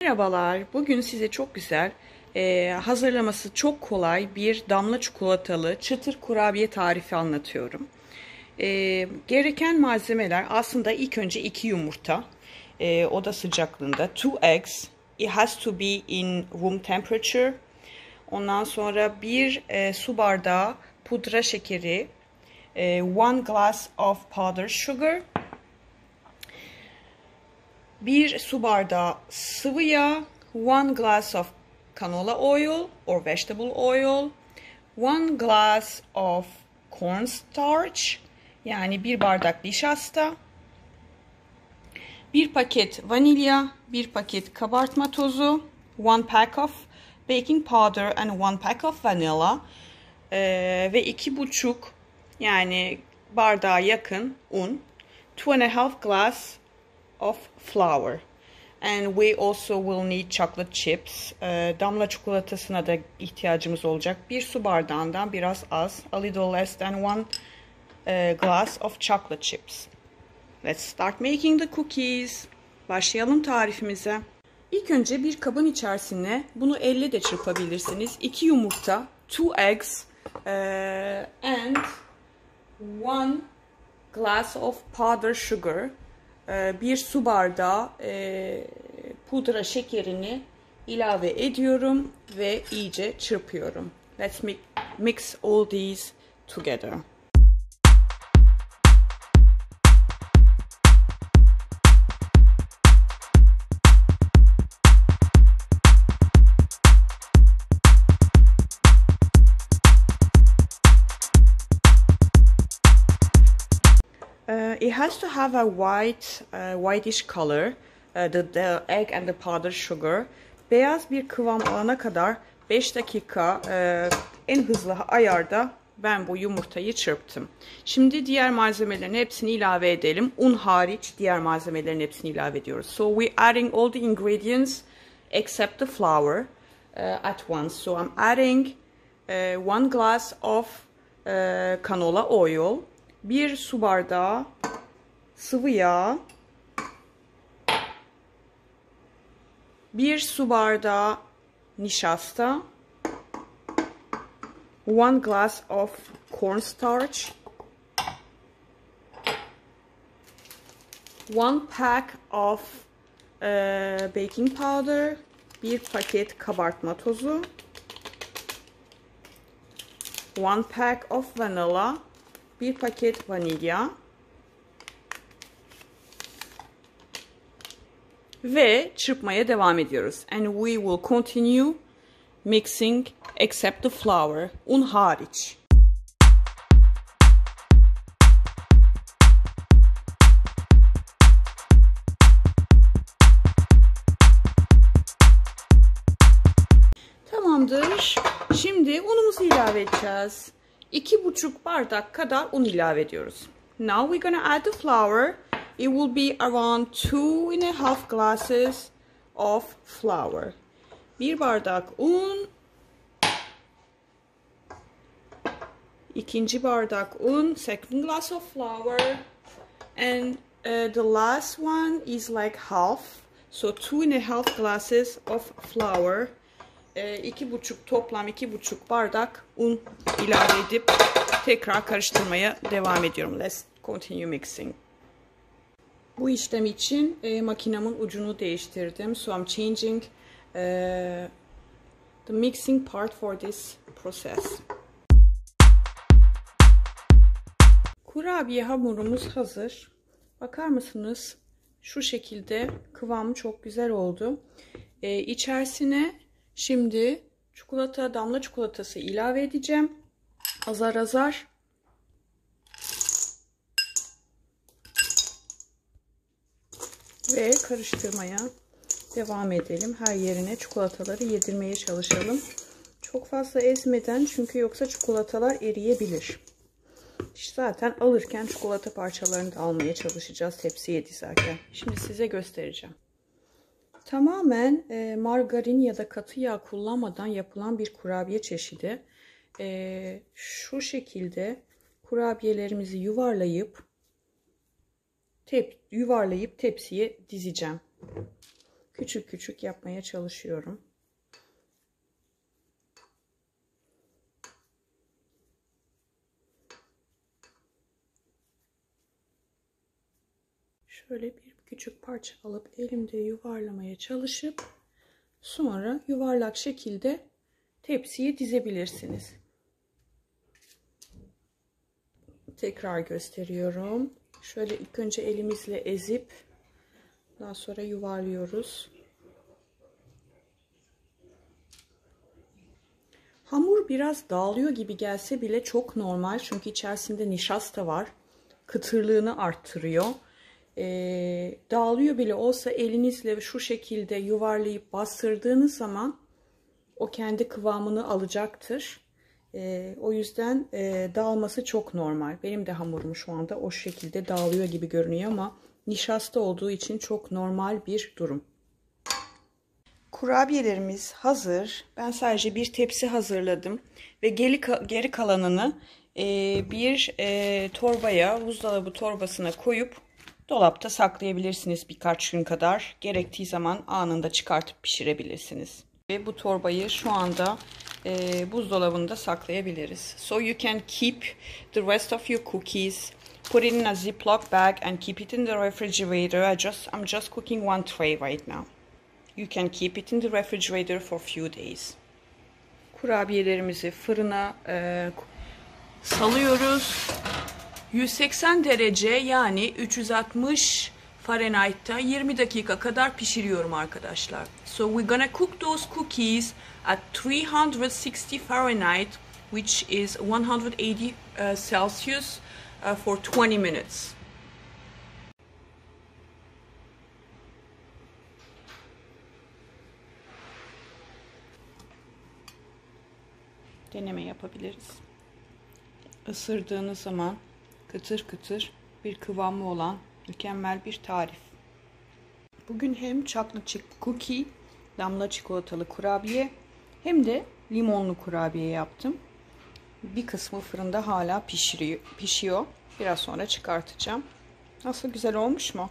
Merhabalar. Bugün size çok güzel, hazırlaması çok kolay bir damla çikolatalı çıtır kurabiye tarifi anlatıyorum. Gereken malzemeler aslında ilk önce 2 yumurta, oda sıcaklığında, 2 eggs. It has to be in room temperature. Ondan sonra bir su bardağı pudra şekeri, 1 glass of powdered sugar. Bir su bardağı sıvı yağ, 1 glass of canola oil or vegetable oil, 1 glass of cornstarch yani bir bardak nişasta, bir paket vanilya, bir paket kabartma tozu, 1 pack of baking powder and 1 pack of vanilla ve 2,5 yani bardağa yakın un, 2,5 glass of flour. And we also will need chocolate chips. Damla çikolatasına da ihtiyacımız olacak. Bir su bardağından biraz az. A little less than 1 glass of chocolate chips. Let's start making the cookies. Başlayalım tarifimize. İlk önce bir kabın içerisine bunu elle de çırpabilirsiniz. 2 yumurta, 2 eggs and 1 glass of powdered sugar. Bir su bardağı pudra şekerini ilave ediyorum ve iyice çırpıyorum. Let's mix all these together. It has to have a whitish color, the egg and the powdered sugar. Beyaz bir kıvam alana kadar 5 dakika en hızlı ayarda ben bu yumurtayı çırptım. Şimdi diğer malzemelerin hepsini ilave edelim. Un hariç diğer malzemelerin hepsini ilave ediyoruz. So we're adding all the ingredients except the flour at once. So I'm adding 1 glass of canola oil. Bir su bardağı sıvı yağ, bir su bardağı nişasta, 1 glass of cornstarch, 1 pack of baking powder, bir paket kabartma tozu, 1 pack of vanilla, bir paket vanilya ve çırpmaya devam ediyoruz. And we will continue mixing except the flour, un hariç. Tamamdır. Şimdi unumuzu ilave edeceğiz. 2,5 bardak kadar un ilave ediyoruz. Now we're gonna add the flour. It will be around 2,5 glasses of flour. Bir bardak un. İkinci bardak un. Second glass of flour. And the last one is like half. So 2,5 glasses of flour. 2,5 toplam 2,5 bardak un ilave edip tekrar karıştırmaya devam ediyorum. Let's continue mixing. Bu işlem için makinemin ucunu değiştirdim. So I'm changing the mixing part for this process. Kurabiye hamurumuz hazır. Bakar mısınız? Şu şekilde kıvamı çok güzel oldu. İçerisine şimdi damla çikolatası ilave edeceğim. Azar azar. Ve karıştırmaya devam edelim. Her yerine çikolataları yedirmeye çalışalım. Çok fazla ezmeden, çünkü yoksa çikolatalar eriyebilir. İşte zaten alırken çikolata parçalarını da almaya çalışacağız tepsiye dizerken. Şimdi size göstereceğim. Tamamen margarin ya da katı yağ kullanmadan yapılan bir kurabiye çeşidi. Şu şekilde kurabiyelerimizi yuvarlayıp tepsiye dizeceğim. küçük küçük yapmaya çalışıyorum. Şöyle bir küçük parça alıp elimde yuvarlamaya çalışıp sonra yuvarlak şekilde tepsiye dizebilirsiniz. Tekrar gösteriyorum. Şöyle ilk önce elimizle ezip daha sonra yuvarlıyoruz. Hamur biraz dağılıyor gibi gelse bile çok normal. Çünkü içerisinde nişasta var. Kıtırlığını arttırıyor. Dağılıyor bile olsa elinizle şu şekilde yuvarlayıp bastırdığınız zaman o kendi kıvamını alacaktır. O yüzden dağılması çok normal. Benim de hamurum şu anda o şekilde dağılıyor gibi görünüyor ama nişasta olduğu için çok normal bir durum. Kurabiyelerimiz hazır. Ben sadece bir tepsi hazırladım ve geri kalanını bir torbaya, buzdolabı torbasına koyup dolapta saklayabilirsiniz birkaç gün kadar. Gerektiği zaman anında çıkartıp pişirebilirsiniz. Ve bu torbayı şu anda buzdolabında saklayabiliriz. So you can keep the rest of your cookies, put it in a Ziploc bag and keep it in the refrigerator. I'm just cooking one tray right now. You can keep it in the refrigerator for a few days. Kurabiyelerimizi fırına salıyoruz. 180 derece yani 360 Fahrenheit'ta 20 dakika kadar pişiriyorum arkadaşlar. So we're gonna cook those cookies at 360 Fahrenheit, which is 180 Celsius for 20 minutes. Deneme yapabiliriz. Isırdığınız zaman kıtır kıtır bir kıvamı olan mükemmel bir tarif. Bugün hem chocolate chip cookie, damla çikolatalı kurabiye hem de limonlu kurabiye yaptım. Bir kısmı fırında hala pişiyor. Biraz sonra çıkartacağım. Nasıl, güzel olmuş mu?